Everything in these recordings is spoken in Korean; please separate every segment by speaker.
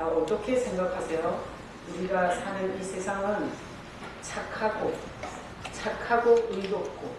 Speaker 1: 어떻게 생각하세요? 우리가 사는 이 세상은 착하고 의롭고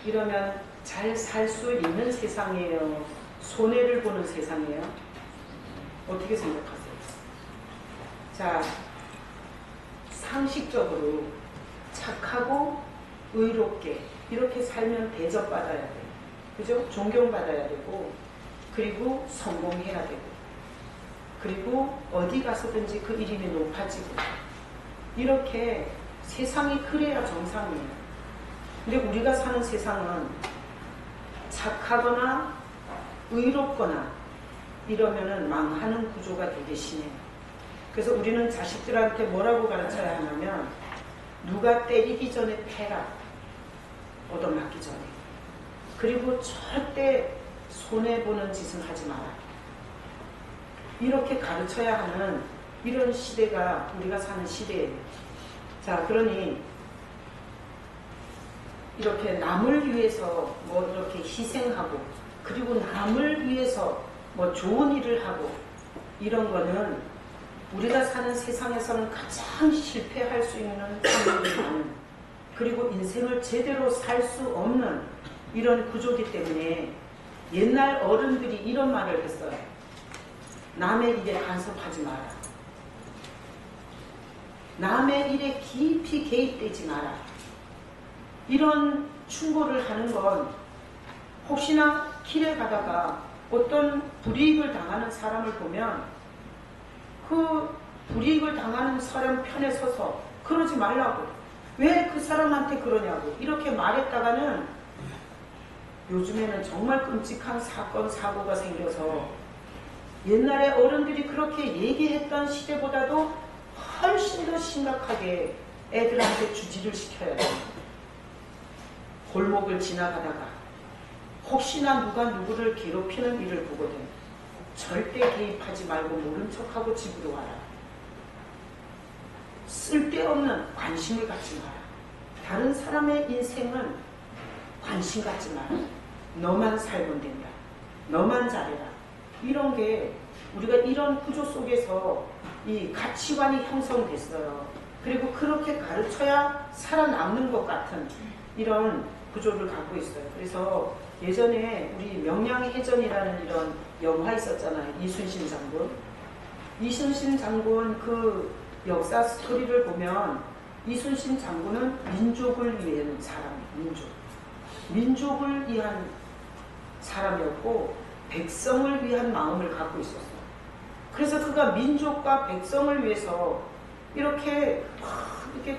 Speaker 1: 이러면 잘 살 수 있는 세상이에요? 손해를 보는 세상이에요? 어떻게 생각하세요? 자, 상식적으로 착하고 의롭게 이렇게 살면 대접받아야 돼요. 그죠? 존경받아야 되고, 그리고 성공해야 되고, 그리고 어디 가서든지 그 이름이 높아지고, 이렇게 세상이 그래야 정상이에요. 근데 우리가 사는 세상은 착하거나 의롭거나 이러면은 망하는 구조가 되게 심해요. 그래서 우리는 자식들한테 뭐라고 가르쳐야 하냐면, 누가 때리기 전에 패라. 얻어맞기 전에. 그리고 절대 손해보는 짓은 하지 마라. 이렇게 가르쳐야 하는 이런 시대가 우리가 사는 시대예요. 자, 그러니 이렇게 남을 위해서 뭐 이렇게 희생하고, 그리고 남을 위해서 뭐 좋은 일을 하고, 이런 거는 우리가 사는 세상에서는 가장 실패할 수 있는 상황이, 그리고 인생을 제대로 살 수 없는 이런 구조이기 때문에 옛날 어른들이 이런 말을 했어요. 남의 일에 간섭하지 마라. 남의 일에 깊이 개입되지 마라. 이런 충고를 하는 건, 혹시나 길에 가다가 어떤 불이익을 당하는 사람을 보면 그 불이익을 당하는 사람 편에 서서 그러지 말라고, 왜 그 사람한테 그러냐고 이렇게 말했다가는 요즘에는 정말 끔찍한 사건 사고가 생겨서 옛날에 어른들이 그렇게 얘기했던 시대보다도 훨씬 더 심각하게 애들한테 주지를 시켜야 돼요. 골목을 지나가다가 혹시나 누가 누구를 괴롭히는 일을 보거든 절대 개입하지 말고 모른 척하고 집으로 와라. 쓸데없는 관심을 갖지 마라. 다른 사람의 인생은 관심 갖지 마라. 너만 살면 된다. 너만 잘해라. 이런 게 우리가 이런 구조 속에서 이 가치관이 형성됐어요. 그리고 그렇게 가르쳐야 살아남는 것 같은 이런 구조를 갖고 있어요. 그래서 예전에 우리 명량해전이라는 이런 영화 있었잖아요. 이순신 장군. 이순신 장군 그 역사 스토리를 보면 이순신 장군은 민족을 위한 사람이에요. 민족을 위한 사람이었고 백성을 위한 마음을 갖고 있었어요. 그래서 그가 민족과 백성을 위해서 이렇게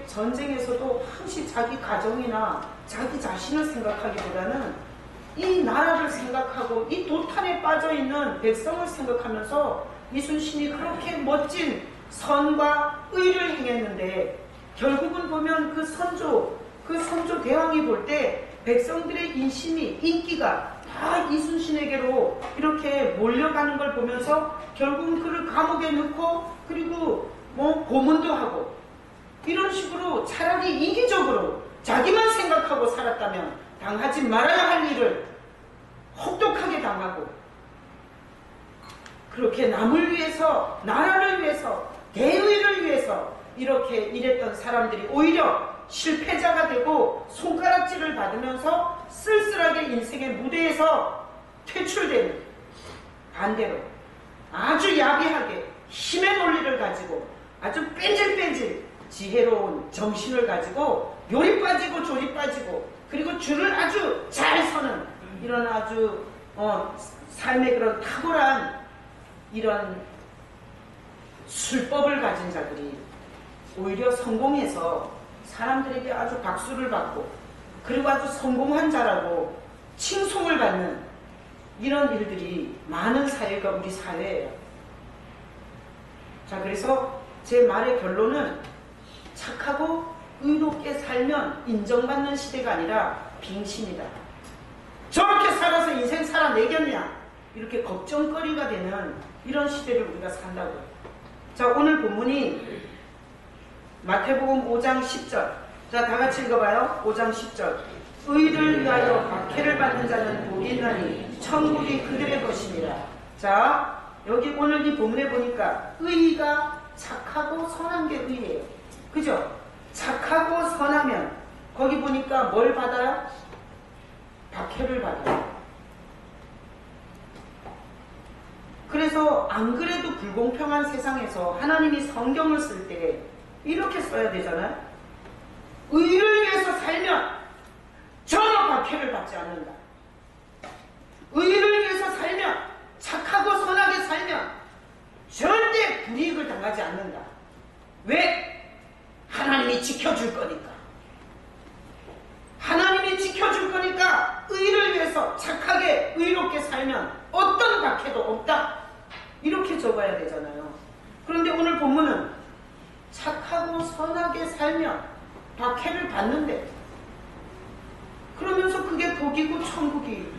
Speaker 1: 전쟁에서도 항시 자기 가정이나 자기 자신을 생각하기보다는 이 나라를 생각하고 이 도탄에 빠져있는 백성을 생각하면서 이순신이 그렇게 멋진 선과 의를 행했는데, 결국은 보면 그 선조 대왕이 볼 때 백성들의 인기가 다 이순신에게로 이렇게 몰려가는 걸 보면서 결국은 그를 감옥에 넣고, 그리고 뭐 고문도 하고, 이런 식으로 차라리 이기적으로 자기만 생각하고 살았다면 당하지 말아야 할 일을 혹독하게 당하고, 그렇게 남을 위해서, 나라를 위해서, 대의를 위해서 이렇게 일했던 사람들이 오히려 실패자가 되고 손가락질을 받으면서 쓸쓸하게 인생의 무대에서 퇴출되는, 반대로 아주 야비하게 힘의 논리를 가지고 아주 뺀질뺀질 지혜로운 정신을 가지고 요리 빠지고 조리 빠지고, 그리고 줄을 아주 잘 서는 이런 아주 삶의 그런 탁월한 이런 술법을 가진 자들이 오히려 성공해서 사람들에게 아주 박수를 받고, 그리고 아주 성공한 자라고 칭송을 받는 이런 일들이 많은 사회가 우리 사회예요. 자, 그래서 제 말의 결론은 착하고 의롭게 살면 인정받는 시대가 아니라 빙신이다. 저렇게 살아서 인생 살아내겠냐, 이렇게 걱정거리가 되는 이런 시대를 우리가 산다고요. 자, 오늘 본문이 마태복음 5장 10절. 자, 다 같이 읽어봐요. 5장 10절. 의를 위하여 박해를 받는 자는 복이 있나니 천국이 그들의 것이니라. 자, 여기 오늘 이 본문에 보니까 의가 착하고 선한 게 의예요. 그죠? 착하고 선하면 거기 보니까 뭘 받아요? 박해를 받아요. 그래서 안 그래도 불공평한 세상에서 하나님이 성경을 쓸 때 이렇게 써야 되잖아요. 의를 위해서 살면 전혀 박해를 받지 않는다. 의를 위해서 살면, 착하고 선하게 살면 절대 불이익을 당하지 않는다. 왜? 하나님이 지켜줄 거니까. 하나님이 지켜줄 거니까 의를 위해서 착하게 의롭게 살면 어떤 박해도 없다. 이렇게 적어야 되잖아요. 그런데 오늘 본문은 착하고 선하게 살면 박해를 받는데, 그러면서 그게 복이고 천국이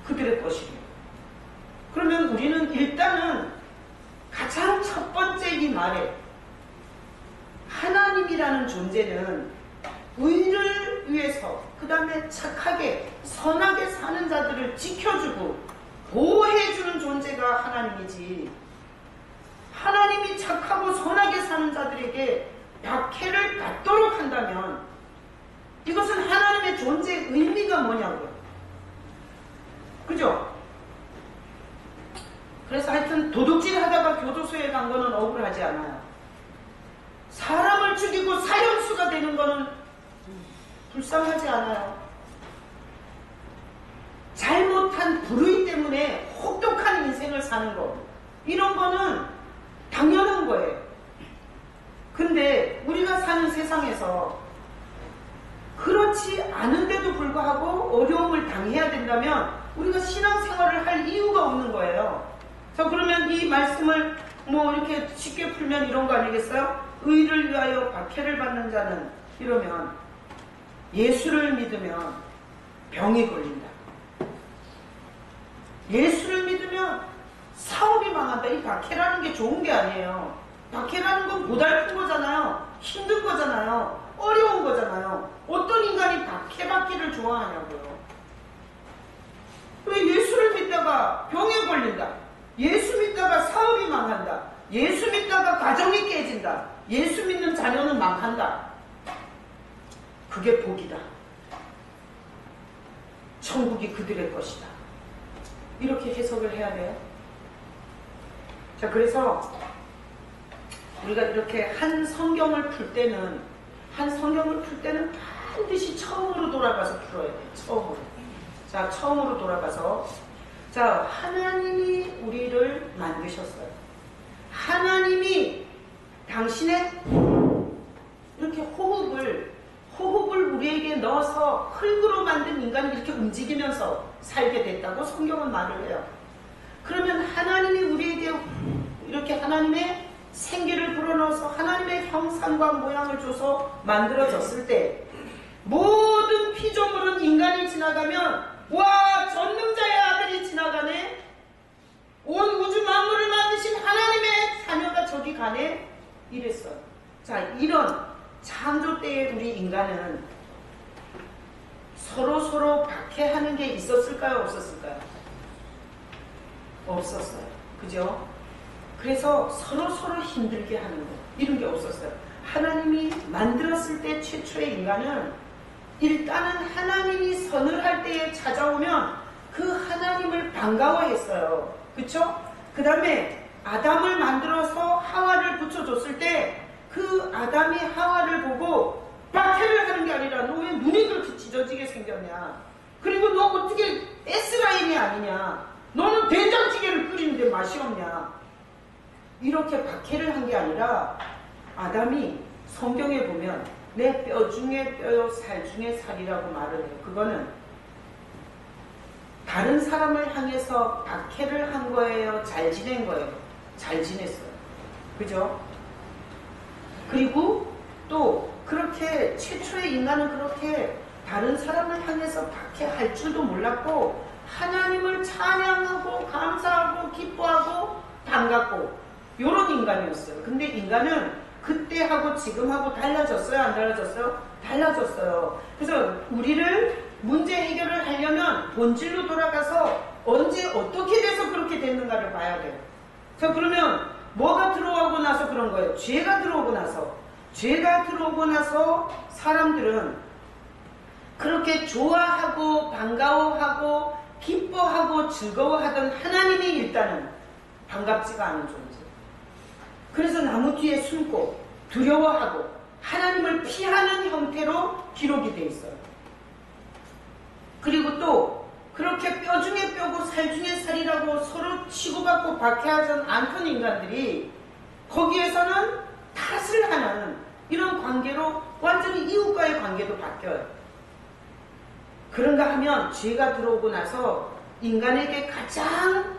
Speaker 1: 그들의 것이래요. 그러면 우리는 일단은 가장 첫 번째 이 말에 하나님이라는 존재는 의를 위해서, 그 다음에 착하게 선하게 사는 자들을 지켜주고 보호해주는 존재가 하나님이지, 하나님이 착하고 선하게 사는 자들에게 박해를 받도록 한다면 이것은 하나님의 존재의 의미가 뭐냐고요. 그죠? 그래서 하여튼 도둑질 하다가 교도소에 간 거는 억울하지 않아요. 사람을 죽이고 사형수가 되는 거는 불쌍하지 않아요. 잘못한 불의 때문에 혹독한 인생을 사는 거, 이런 거는 당연한 거예요. 근데 우리가 사는 세상에서 그렇지 않은데도 불구하고 어려움을 당해야 된다면 우리가 신앙생활을 할 이유가 없는 거예요. 자, 그러면 이 말씀을 뭐 이렇게 쉽게 풀면 이런 거 아니겠어요? 의를 위하여 박해를 받는 자는, 이러면 예수를 믿으면 병이 걸린다. 예수를 믿으면 사업이 망한다. 이 박해라는 게 좋은 게 아니에요. 박해라는 건 고달픈 거잖아요. 힘든 거잖아요. 어려운 거잖아요. 어떤 인간이 박해받기를 좋아하냐고요. 왜 예수를 믿다가 병에 걸린다. 예수 믿다가 사업이 망한다. 예수 믿다가 가정이 깨진다. 예수 믿는 자녀는 망한다. 그게 복이다. 천국이 그들의 것이다. 이렇게 해석을 해야 돼요. 자, 그래서 우리가 이렇게 한 성경을 풀 때는 반드시 처음으로 돌아가서 풀어야 돼요. 처음으로. 자, 처음으로 돌아가서, 자, 하나님이 우리를 만드셨어요. 하나님이 당신의 이렇게 호흡을 우리에게 넣어서 흙으로 만든 인간이 이렇게 움직이면서 살게 됐다고 성경은 말을 해요. 그러면 하나님이 우리에게 이렇게 하나님의 생기를 불어넣어서 하나님의 형상과 모양을 줘서 만들어졌을 때, 모든 피조물은 인간이 지나가면 와, 전능자의 아들이 지나가네, 온 우주 만물을 만드신 하나님의 자녀가 저기 가네, 이랬어요. 자, 이런 창조 때의 우리 인간은 서로 박해하는 게 있었을까요? 없었을까요? 없었어요. 그죠? 그래서 서로 힘들게 하는 거, 이런 게 없었어요. 하나님이 만들었을 때 최초의 인간은 일단은 하나님이 선을 할 때에 찾아오면 그 하나님을 반가워했어요. 그쵸? 그 다음에 아담을 만들어서 하와를 붙여줬을 때 그 아담이 하와를 보고 박해를 하는 게 아니라 너 왜 눈이 그렇게 찢어지게 생겼냐, 그리고 너 어떻게 S라인이 아니냐, 너는 된장찌개를 끓이는데 맛이 없냐, 이렇게 박해를 한 게 아니라, 아담이 성경에 보면 내 뼈 중에 뼈요 살 중에 살이라고 말을 해요. 그거는 다른 사람을 향해서 박해를 한 거예요? 잘 지낸 거예요? 잘 지냈어요. 그죠? 그리고 또 그렇게 최초의 인간은 그렇게 다른 사람을 향해서 박해할 줄도 몰랐고, 하나님을 찬양하고 감사하고 기뻐하고 반갑고 이런 인간이었어요. 근데 인간은 그때하고 지금하고 달라졌어요? 안 달라졌어요? 달라졌어요. 그래서 우리를 문제 해결을 하려면 본질로 돌아가서 언제 어떻게 돼서 그렇게 됐는가를 봐야 돼요. 자, 그러면 뭐가 들어오고 나서 그런 거예요? 죄가 들어오고 나서. 죄가 들어오고 나서 사람들은 그렇게 좋아하고 반가워하고 기뻐하고 즐거워하던 하나님이 일단은 반갑지가 않은 존재. 그래서 나무 뒤에 숨고 두려워하고 하나님을 피하는 형태로 기록이 돼 있어요. 그리고 또 그렇게 뼈 중에 뼈고 살 중에 살이라고 서로 치고받고 박해하지 않던 인간들이 거기에서는 탓을 하는 이런 관계로 완전히 이웃과의 관계도 바뀌어요. 그런가 하면 죄가 들어오고 나서 인간에게 가장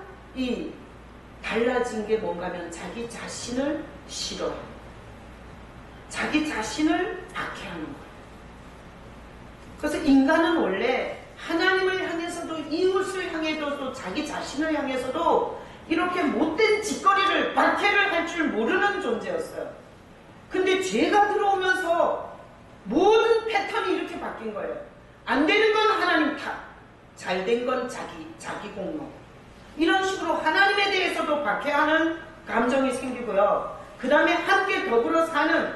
Speaker 1: 달라진 게 뭔가 하면 자기 자신을 싫어해요. 자기 자신을 박해하는 거예요. 그래서 인간은 원래 하나님을 향해서도 이웃을 향해도 또 자기 자신을 향해서도 이렇게 못된 짓거리를 박해를 할 줄 모르는 존재였어요. 근데 죄가 들어오면서 모든 패턴이 이렇게 바뀐 거예요. 안 되는 건 하나님 탓, 잘 된 건 자기 공로. 이런 식으로 하나님에 대해서도 박해하는 감정이 생기고요. 그 다음에 함께 더불어 사는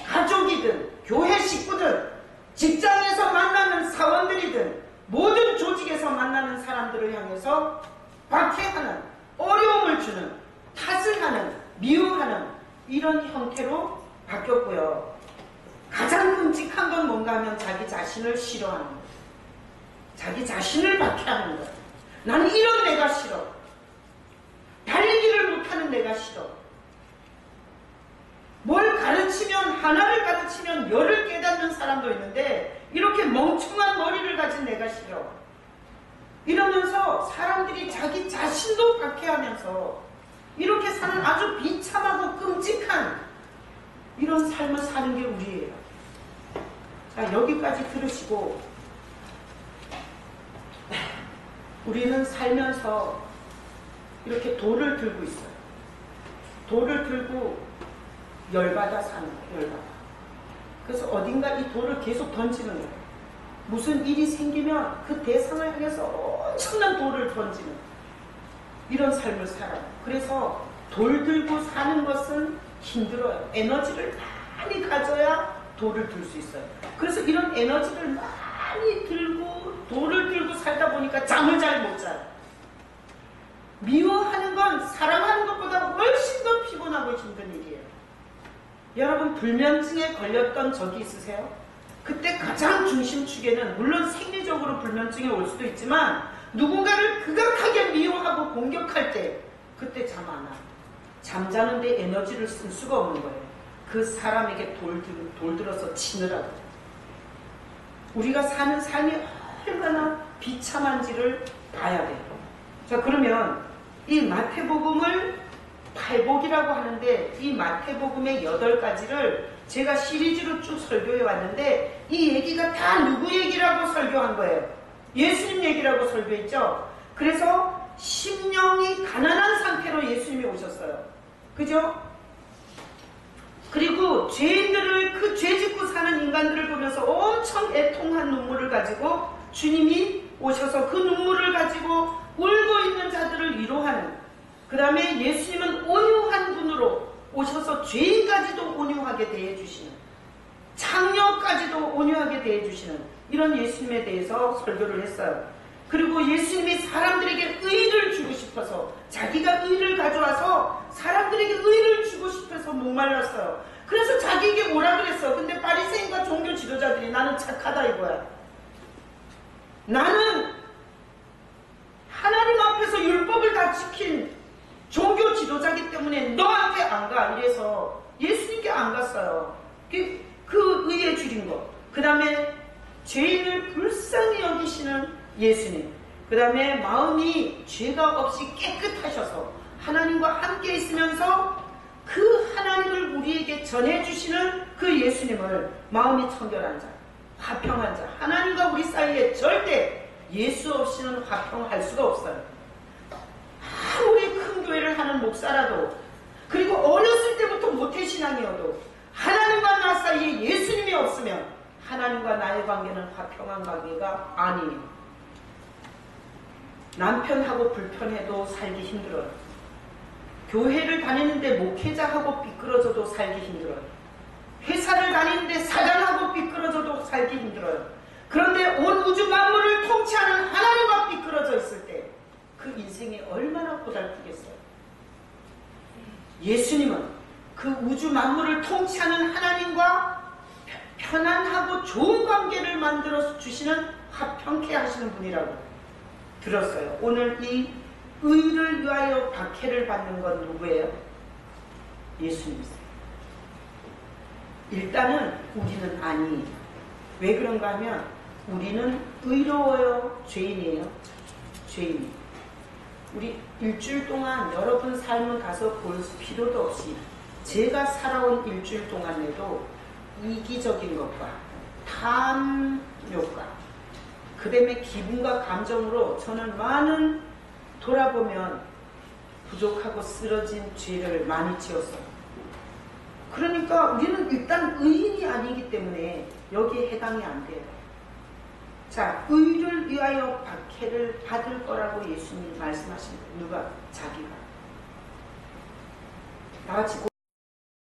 Speaker 1: 가족이든 교회 식구든 직장에서 만나는 사원들이든 모든 조직에서 만나는 사람들을 향해서 박해하는, 어려움을 주는, 탓을 하는, 미워하는 이런 형태로 바뀌었고요. 가장 끔찍한 건 뭔가 하면 자기 자신을 싫어하는 거예요. 자기 자신을 박해하는 거예요. 나는 이런 내가 싫어. 달리기를 못하는 내가 싫어. 뭘 가르치면, 하나를 가르치면 열을 깨닫는 사람도 있는데 이렇게 멍청한 머리를 가진 내가 싫어. 이러면서 사람들이 자기 자신도 박해하면서 이렇게 사는 아주 비참하고 끔찍한 이런 삶을 사는 게 우리예요. 자, 여기까지 들으시고 우리는 살면서 이렇게 돌을 들고 있어요. 돌을 들고 열받아 사는 거예요. 열받아. 그래서 어딘가 이 돌을 계속 던지는 거예요. 무슨 일이 생기면 그 대상을 향해서 엄청난 돌을 던지는 이런 삶을 살아요. 그래서 돌 들고 사는 것은 힘들어요. 에너지를 많이 가져야 돌을 들 수 있어요. 그래서 이런 에너지를 많이 들고 돌을 들고 살다 보니까 잠을 잘 못 자요. 미워하는 건 사랑하는 것보다 훨씬 더 피곤하고 힘든 일이에요. 여러분 불면증에 걸렸던 적이 있으세요? 그때 가장 중심축에는 물론 생리적으로 불면증이 올 수도 있지만 누군가를 극악하게 미워하고 공격할 때 그때 잠 안 와요. 잠자는데 에너지를 쓸 수가 없는 거예요. 그 사람에게 돌 들어서 치느라고. 우리가 사는 삶이 얼마나 비참한지를 봐야 돼요. 자, 그러면 이 마태복음을 팔복이라고 하는데 이 마태복음의 8가지를 제가 시리즈로 쭉 설교해 왔는데 이 얘기가 다 누구 얘기라고 설교한 거예요? 예수님 얘기라고 설교했죠? 그래서 심령이 가난한 상태로 예수님이 오셨어요. 그죠? 그리고 죄인들을, 그 죄 짓고 사는 인간들을 보면서 엄청 애통한 눈물을 가지고 주님이 오셔서 그 눈물을 가지고 울고 있는 자들을 위로하는, 그 다음에 예수님은 온유한 분으로 오셔서 죄인까지도 온유하게 대해주시는, 창녀까지도 온유하게 대해주시는 이런 예수님에 대해서 설교를 했어요. 그리고 예수님이 사람들에게 의를 주고 싶어서, 자기가 의를 가져와서 사람들에게 의를 주고 싶어서 목말랐어요. 그래서 자기에게 오라 그랬어. 근데 바리새인과 종교 지도자들이 나는 착하다 이거야. 나는 하나님 앞에서 율법을 다 지킨 종교 지도자기 때문에 너한테 안 가. 이래서 예수님께 안 갔어요. 그 의에 줄인 거. 그 다음에 죄인을 불쌍히 여기시는 예수님. 그 다음에 마음이 죄가 없이 깨끗하셔서 하나님과 함께 있으면서 그 하나님을 우리에게 전해주시는 그 예수님을 마음이 청결한 자, 화평한 자, 하나님과 우리 사이에 절대 예수 없이는 화평할 수가 없어요. 아무리 큰 교회를 하는 목사라도, 그리고 어렸을 때부터 모태신앙이어도 하나님과 나 사이에 예수님이 없으면 하나님과 나의 관계는 화평한 관계가 아니에요. 남편하고 불편해도 살기 힘들어요. 교회를 다니는데 목회자하고 삐뚤어져도 살기 힘들어요. 회사를 다니는데 사장하고 삐뚤어져도 살기 힘들어요. 그런데 온 우주 만물을 통치하는 하나님과 삐뚤어져 있을 때 그 인생이 얼마나 고달프겠어요. 예수님은 그 우주 만물을 통치하는 하나님과 편안하고 좋은 관계를 만들어 주시는 화평케 하시는 분이라고 들었어요. 오늘 이 의를 위하여 박해를 받는 건 누구예요? 예수님이세요. 일단은 우리는 아니에요. 왜 그런가 하면 우리는 의로워요? 죄인이에요? 죄인이에요. 우리 일주일 동안 여러분 삶을 가서 볼 필요도 없이 제가 살아온 일주일 동안에도 이기적인 것과 탐욕과 그 다음에 기분과 감정으로 저는 많은 돌아보면 부족하고 쓰러진 죄를 많이 지었어요. 그러니까 우리는 일단 의인이 아니기 때문에 여기에 해당이 안 돼요. 자, 의를 위하여 박해를 받을 거라고 예수님이 말씀하신 거예요. 누가? 자기가. 다같이